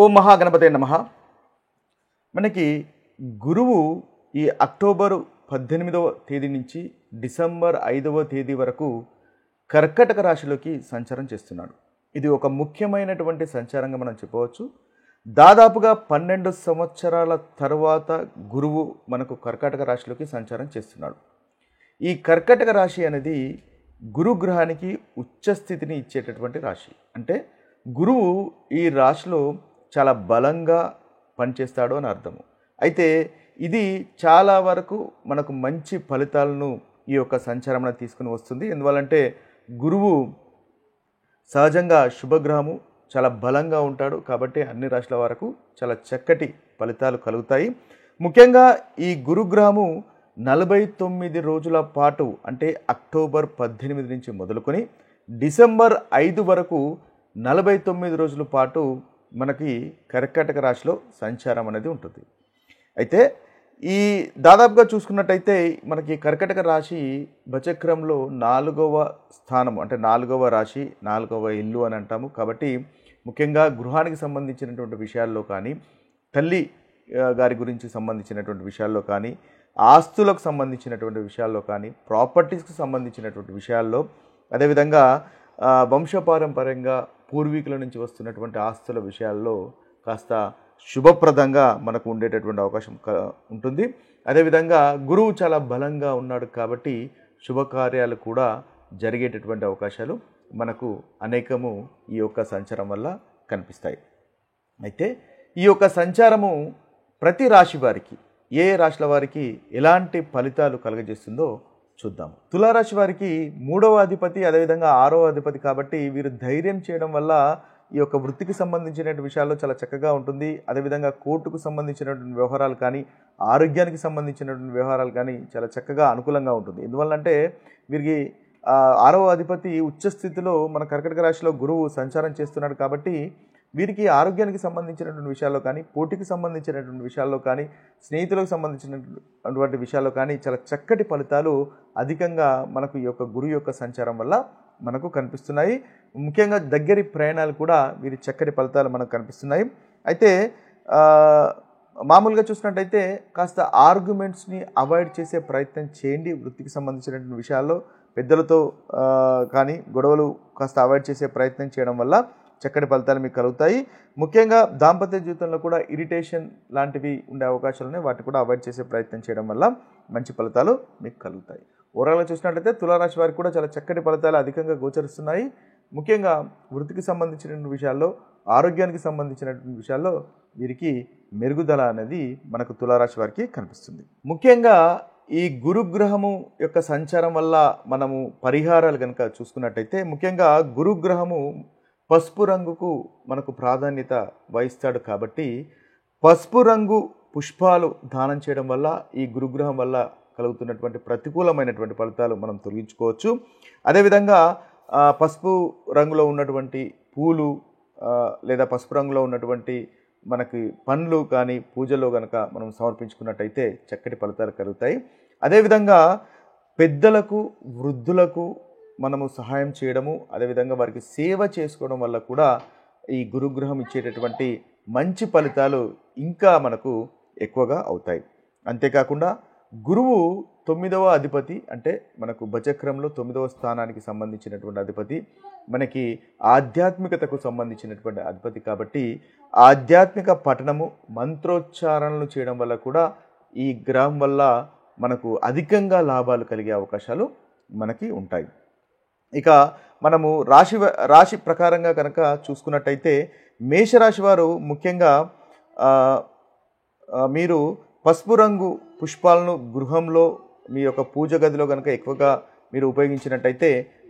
ఓం మహాగణపతే నమః. మనకి గురువు ఈ అక్టోబరు 18వ తేదీ నుంచి డిసెంబర్ 5వ తేదీ వరకు కర్కటక రాశిలోకి సంచారం చేస్తున్నాడు. ఇది ఒక ముఖ్యమైనటువంటి సంచారంగా మనం చెప్పవచ్చు. దాదాపుగా 12 సంవత్సరాల తర్వాత గురువు మనకు కర్కాటక రాశిలోకి సంచారం చేస్తున్నాడు. ఈ కర్కటక రాశి అనేది గురుగ్రహానికి ఉచ్చస్థితిని ఇచ్చేటటువంటి రాశి. అంటే గురువు ఈ రాశిలో చాలా బలంగా పనిచేస్తాడు అని అర్థము. అయితే ఇది చాలా వరకు మనకు మంచి ఫలితాలను ఈ యొక్క సంచారం తీసుకుని వస్తుంది. ఎందువల్లంటే గురువు సహజంగా శుభగ్రహము, చాలా బలంగా ఉంటాడు. కాబట్టి అన్ని రాశుల వరకు చాలా చక్కటి ఫలితాలు కలుగుతాయి. ముఖ్యంగా ఈ గురుగ్రహము 49 రోజుల పాటు, అంటే అక్టోబర్ 18 నుంచి మొదలుకొని డిసెంబర్ 5 వరకు 49 రోజుల పాటు మనకి కర్కాటక రాశిలో సంచారం అనేది ఉంటుంది. అయితే ఈ దాదాపుగా చూసుకున్నట్టయితే మనకి కర్కాటక రాశి బచక్రంలో 4వ స్థానం, అంటే 4వ రాశి, 4వ ఇల్లు అని అంటాము. కాబట్టి ముఖ్యంగా గృహానికి సంబంధించినటువంటి విషయాల్లో కానీ, తల్లి గారి గురించి సంబంధించినటువంటి విషయాల్లో కానీ, ఆస్తులకు సంబంధించినటువంటి విషయాల్లో కానీ, ప్రాపర్టీస్కి సంబంధించినటువంటి విషయాల్లో, అదేవిధంగా వంశపారంపర్యంగా పూర్వీకుల నుంచి వస్తున్నటువంటి ఆస్తుల విషయాల్లో కాస్త శుభప్రదంగా మనకు ఉండేటటువంటి అవకాశం ఉంటుంది. అదేవిధంగా గురువు చాలా బలంగా ఉన్నాడు కాబట్టి శుభకార్యాలు కూడా జరిగేటటువంటి అవకాశాలు మనకు అనేకము ఈ యొక్క సంచారం వల్ల కనిపిస్తాయి. అయితే ఈ యొక్క సంచారము ప్రతి రాశి వారికి, ఏ రాశుల వారికి ఎలాంటి ఫలితాలు కలుగజేస్తుందో చూద్దాం. తులారాశి వారికి 3వ అధిపతి, అదేవిధంగా 6వ అధిపతి కాబట్టి వీరు ధైర్యం చేయడం వల్ల ఈ యొక్క వృత్తికి సంబంధించినటువంటి విషయాల్లో చాలా చక్కగా ఉంటుంది. అదేవిధంగా కోర్టుకు సంబంధించినటువంటి వ్యవహారాలు కానీ, ఆరోగ్యానికి సంబంధించినటువంటి వ్యవహారాలు కానీ చాలా చక్కగా అనుకూలంగా ఉంటుంది. ఎందువల్లంటే వీరికి 6వ అధిపతి ఉచ్చస్థితిలో మన కర్కాటక రాశిలో గురువు సంచారం చేస్తున్నాడు. కాబట్టి వీరికి ఆరోగ్యానికి సంబంధించినటువంటి విషయాల్లో కానీ, పోటీకి సంబంధించినటువంటి విషయాల్లో కానీ, స్నేహితులకు సంబంధించినటువంటి విషయాల్లో కానీ చాలా చక్కటి ఫలితాలు అధికంగా మనకు ఈ యొక్క గురువు యొక్క సంచారం వల్ల మనకు కనిపిస్తున్నాయి. ముఖ్యంగా దగ్గరి ప్రయాణాలు కూడా వీరి చక్కటి ఫలితాలు మనకు కనిపిస్తున్నాయి. అయితే మామూలుగా చూసినట్టయితే కాస్త ఆర్గ్యుమెంట్స్ని అవాయిడ్ చేసే ప్రయత్నం చేయండి. వృత్తికి సంబంధించినటువంటి విషయాల్లో పెద్దలతో కానీ గొడవలు కాస్త అవాయిడ్ చేసే ప్రయత్నం చేయడం వల్ల చక్కటి ఫలితాలు మీకు కలుగుతాయి. ముఖ్యంగా దాంపత్య జీవితంలో కూడా ఇరిటేషన్ లాంటివి ఉండే అవకాశాలు ఉన్నాయి. వాటిని కూడా అవాయిడ్ చేసే ప్రయత్నం చేయడం వల్ల మంచి ఫలితాలు మీకు కలుగుతాయి. ఓవరాల్గా చూసినట్లయితే తులారాశి వారికి కూడా చాలా చక్కటి ఫలితాలు అధికంగా గోచరిస్తున్నాయి. ముఖ్యంగా వృత్తికి సంబంధించినటువంటి విషయాల్లో, ఆరోగ్యానికి సంబంధించినటువంటి విషయాల్లో వీరికి మెరుగుదల అనేది మనకు తులారాశి వారికి కనిపిస్తుంది. ముఖ్యంగా ఈ గురుగ్రహము యొక్క సంచారం వల్ల మనము పరిహారాలు కనుక చూసుకున్నట్టయితే, ముఖ్యంగా గురుగ్రహము పసుపు రంగుకు మనకు ప్రాధాన్యత వహిస్తాడు. కాబట్టి పసుపు రంగు పుష్పాలు దానం చేయడం వల్ల ఈ గురుగ్రహం వల్ల కలుగుతున్నటువంటి ప్రతికూలమైనటువంటి ఫలితాలు మనం తొలగించుకోవచ్చు. అదేవిధంగా పసుపు రంగులో ఉన్నటువంటి పూలు లేదా పసుపు రంగులో ఉన్నటువంటి మనకి పండ్లు కానీ పూజలో కనుక మనం సమర్పించుకున్నట్టయితే చక్కటి ఫలితాలు కలుగుతాయి. అదేవిధంగా పెద్దలకు, వృద్ధులకు మనము సహాయం చేయడము, అదేవిధంగా వారికి సేవ చేసుకోవడం వల్ల కూడా ఈ గురుగ్రహం ఇచ్చేటటువంటి మంచి ఫలితాలు ఇంకా మనకు ఎక్కువగా అవుతాయి. అంతేకాకుండా గురువు 9వ అధిపతి, అంటే మనకు బచక్రంలో 9వ స్థానానికి సంబంధించినటువంటి అధిపతి, మనకి ఆధ్యాత్మికతకు సంబంధించినటువంటి అధిపతి. కాబట్టి ఆధ్యాత్మిక పఠనము, మంత్రోచ్చారణలు చేయడం వల్ల కూడా ఈ గ్రహం వల్ల మనకు అధికంగా లాభాలు కలిగే అవకాశాలు మనకి ఉంటాయి. ఇక మనము రాశి ప్రకారంగా కనుక చూసుకున్నట్టయితే మేషరాశి వారు ముఖ్యంగా మీరు పసుపు రంగు పుష్పాలను గృహంలో మీ యొక్క పూజ గదిలో కనుక ఎక్కువగా మీరు ఉపయోగించినట్టయితే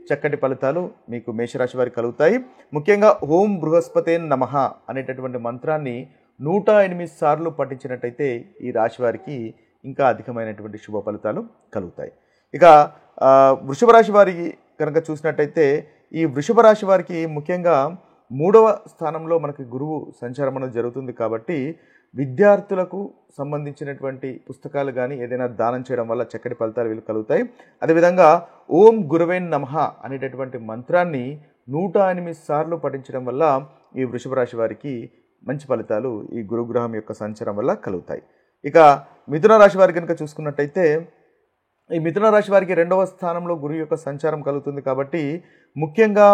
చక్కటి ఫలితాలు మీకు మేషరాశి వారికి కలుగుతాయి. ముఖ్యంగా ఓం బృహస్పతే నమః అనేటటువంటి మంత్రాన్ని 108 సార్లు పఠించినట్టయితే ఈ రాశి వారికి ఇంకా అధికమైనటువంటి శుభ ఫలితాలు కలుగుతాయి. ఇక వృషభ రాశి వారికి కనుక చూసినట్టయితే ఈ వృషభ రాశి వారికి ముఖ్యంగా 3వ స్థానంలో మనకి గురువు సంచారం అనేది జరుగుతుంది. కాబట్టి విద్యార్థులకు సంబంధించినటువంటి పుస్తకాలు కానీ ఏదైనా దానం చేయడం వల్ల చక్కటి ఫలితాలు వీళ్ళు కలుగుతాయి. అదేవిధంగా ఓం గురవే నమః అనేటటువంటి మంత్రాన్ని 108 సార్లు పఠించడం వల్ల ఈ వృషభ రాశి వారికి మంచి ఫలితాలు ఈ గురుగ్రహం యొక్క సంచారం వల్ల కలుగుతాయి. ఇక మిథున రాశి వారి కనుక చూసుకున్నట్టయితే ఈ మిథున రాశి వారికి 2వ స్థానంలో గురువు యొక్క సంచారం కలుగుతుంది కాబట్టి ముఖ్యంగా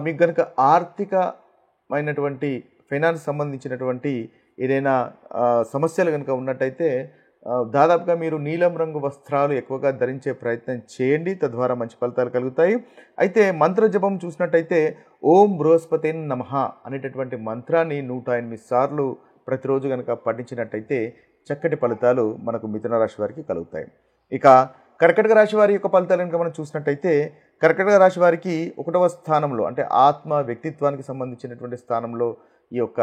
మీకు కనుక ఆర్థికమైనటువంటి ఫైనాన్స్ సంబంధించినటువంటి ఏదైనా సమస్యలు కనుక ఉన్నట్టయితే దాదాపుగా మీరు నీలం రంగు వస్త్రాలు ఎక్కువగా ధరించే ప్రయత్నం చేయండి, తద్వారా మంచి ఫలితాలు కలుగుతాయి. అయితే మంత్ర జపం చూసినట్టయితే ఓం బృహస్పతి నమః అనేటటువంటి మంత్రాన్ని 108 సార్లు ప్రతిరోజు కనుక పఠించినట్టయితే చక్కటి ఫలితాలు మనకు మిథున రాశి వారికి కలుగుతాయి. ఇక కర్కాటక రాశి వారి యొక్క ఫలితాలు కనుక మనం చూసినట్టయితే కర్కాటక రాశి వారికి 1వ స్థానంలో అంటే ఆత్మ వ్యక్తిత్వానికి సంబంధించినటువంటి స్థానంలో ఈ యొక్క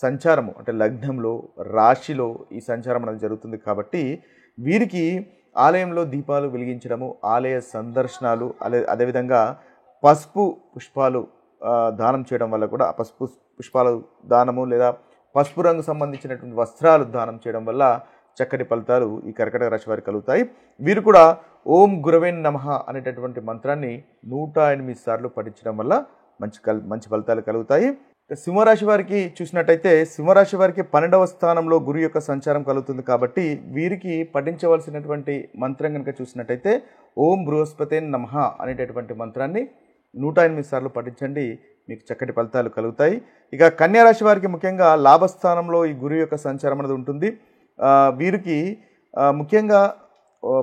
సంచారము అంటే లగ్నంలో రాశిలో ఈ సంచారం అనేది జరుగుతుంది కాబట్టి వీరికి ఆలయంలో దీపాలు వెలిగించడము, ఆలయ సందర్శనాలు, అదేవిధంగా పసుపు పుష్పాలు దానం చేయడం వల్ల కూడా పసుపు పుష్పాలు దానము లేదా పసుపు రంగు సంబంధించినటువంటి వస్త్రాలు దానం చేయడం వల్ల చక్కటి ఫలితాలు ఈ కర్కాటక రాశి వారికి కలుగుతాయి. వీరు కూడా ఓం గురవే నమః అనేటటువంటి మంత్రాన్ని 108 సార్లు పఠించడం వల్ల మంచి ఫలితాలు కలుగుతాయి. సింహరాశి వారికి చూసినట్టయితే సింహరాశి వారికి 12వ స్థానంలో గురు యొక్క సంచారం కలుగుతుంది కాబట్టి వీరికి పఠించవలసినటువంటి మంత్రం కనుక చూసినట్టయితే ఓం బృహస్పతే నమః అనేటటువంటి మంత్రాన్ని 108 సార్లు పఠించండి, మీకు చక్కటి ఫలితాలు కలుగుతాయి. ఇక కన్యా రాశి వారికి ముఖ్యంగా లాభస్థానంలో ఈ గురు యొక్క సంచారం అనేది ఉంటుంది. వీరికి ముఖ్యంగా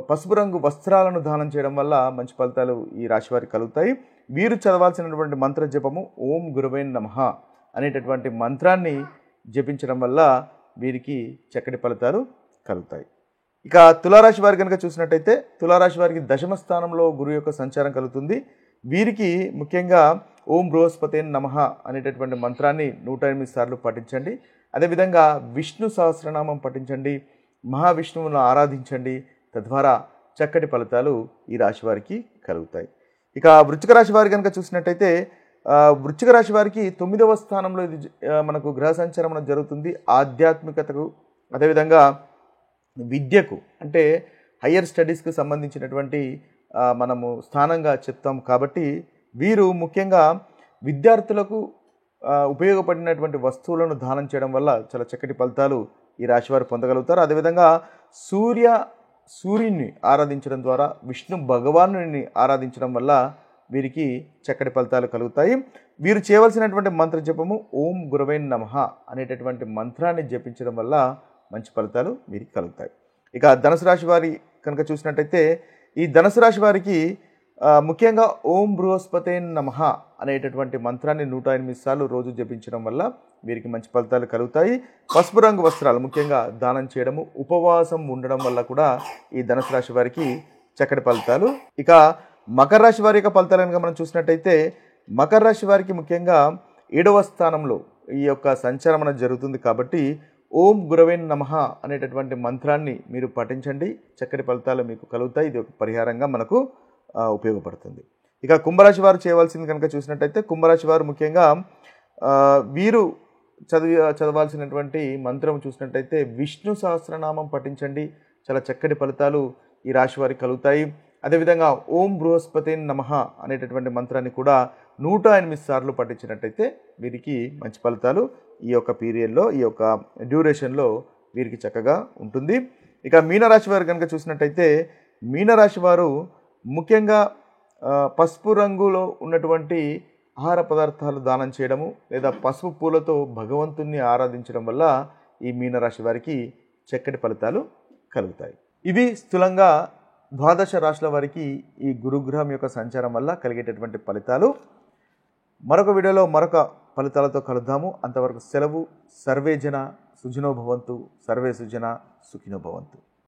పసుపు రంగు వస్త్రాలను దానం చేయడం వల్ల మంచి ఫలితాలు ఈ రాశి వారికి కలుగుతాయి. వీరు చదవాల్సినటువంటి మంత్ర జపము ఓం గురవే నమః అనేటటువంటి మంత్రాన్ని జపించడం వల్ల వీరికి చక్కటి ఫలితాలు కలుగుతాయి. ఇక తులారాశి వారి కనుక చూసినట్టయితే తులారాశి వారికి 10వ స్థానంలో గురువు యొక్క సంచారం కలుగుతుంది. వీరికి ముఖ్యంగా ఓం బృహస్పతే నమః అనేటటువంటి మంత్రాన్ని 108 సార్లు పఠించండి. అదేవిధంగా విష్ణు సహస్రనామం పఠించండి, మహావిష్ణువును ఆరాధించండి, తద్వారా చక్కటి ఫలితాలు ఈ రాశి వారికి కలుగుతాయి. ఇక వృశ్చిక రాశి వారి కనుక చూసినట్టయితే వృశ్చిక రాశి వారికి 9వ స్థానంలో ఇది మనకు గ్రహ సంచారం జరుగుతుంది. ఆధ్యాత్మికతకు అదేవిధంగా విద్యకు అంటే హయ్యర్ స్టడీస్కి సంబంధించినటువంటి మనము స్థానంగా చెప్తాం కాబట్టి వీరు ముఖ్యంగా విద్యార్థులకు ఉపయోగపడినటువంటి వస్తువులను దానం చేయడం వల్ల చాలా చక్కటి ఫలితాలు ఈ రాశి వారు పొందగలుగుతారు. అదేవిధంగా సూర్యుని ఆరాధించడం ద్వారా విష్ణు భగవానుని ఆరాధించడం వల్ల వీరికి చక్కటి ఫలితాలు కలుగుతాయి. వీరు చేయవలసినటువంటి మంత్ర జపము ఓం గురవే నమః అనేటటువంటి మంత్రాన్ని జపించడం వల్ల మంచి ఫలితాలు వీరికి కలుగుతాయి. ఇక ధనుసు రాశి వారి కనుక చూసినట్టయితే ఈ ధనుసు రాశి వారికి ముఖ్యంగా ఓం బృహస్పతే నమః అనేటటువంటి మంత్రాన్ని 108 సార్లు రోజు జపించడం వల్ల వీరికి మంచి ఫలితాలు కలుగుతాయి. పసుపు రంగు వస్త్రాలు ముఖ్యంగా దానం చేయడము, ఉపవాసం ఉండడం వల్ల కూడా ఈ ధనుసు రాశి వారికి చక్కటి ఫలితాలు. ఇక మకర రాశి వారి యొక్క ఫలితాలు కనుక మనం చూసినట్టయితే మకర రాశి వారికి ముఖ్యంగా 7వ స్థానంలో ఈ యొక్క సంచారం అనేది జరుగుతుంది కాబట్టి ఓం గురవే నమః అనేటటువంటి మంత్రాన్ని మీరు పఠించండి, చక్కటి ఫలితాలు మీకు కలుగుతాయి. ఇది ఒక పరిహారంగా మనకు ఉపయోగపడుతుంది. ఇక కుంభరాశి వారు చేయవలసింది కనుక చూసినట్టయితే కుంభరాశి వారు ముఖ్యంగా వీరు చదవాల్సినటువంటి మంత్రం చూసినట్టయితే విష్ణు సహస్రనామం పఠించండి, చాలా చక్కటి ఫలితాలు ఈ రాశి వారికి కలుగుతాయి. అదేవిధంగా ఓం బృహస్పతే నమః అనేటటువంటి మంత్రాన్ని కూడా 108 సార్లు పఠించినట్టయితే వీరికి మంచి ఫలితాలు ఈ యొక్క పీరియడ్లో ఈ యొక్క డ్యూరేషన్లో వీరికి చక్కగా ఉంటుంది. ఇక మీనరాశి వారు కనుక చూసినట్టయితే మీనరాశి వారు ముఖ్యంగా పసుపు రంగులో ఉన్నటువంటి ఆహార పదార్థాలు దానం చేయడము లేదా పసుపు పూలతో భగవంతుణ్ణి ఆరాధించడం వల్ల ఈ మీనరాశి వారికి చక్కటి ఫలితాలు కలుగుతాయి. ఇవి స్థూలంగా 12 రాశుల వారికి ఈ గురుగ్రహం యొక్క సంచారం వల్ల కలిగేటటువంటి ఫలితాలు. మరొక వీడియోలో మరొక ఫలితాలతో కలుద్దాము. అంతవరకు సెలవు. సర్వే జన సుఖినో భవంతు, సర్వే సుజన సుఖినో భవంతు.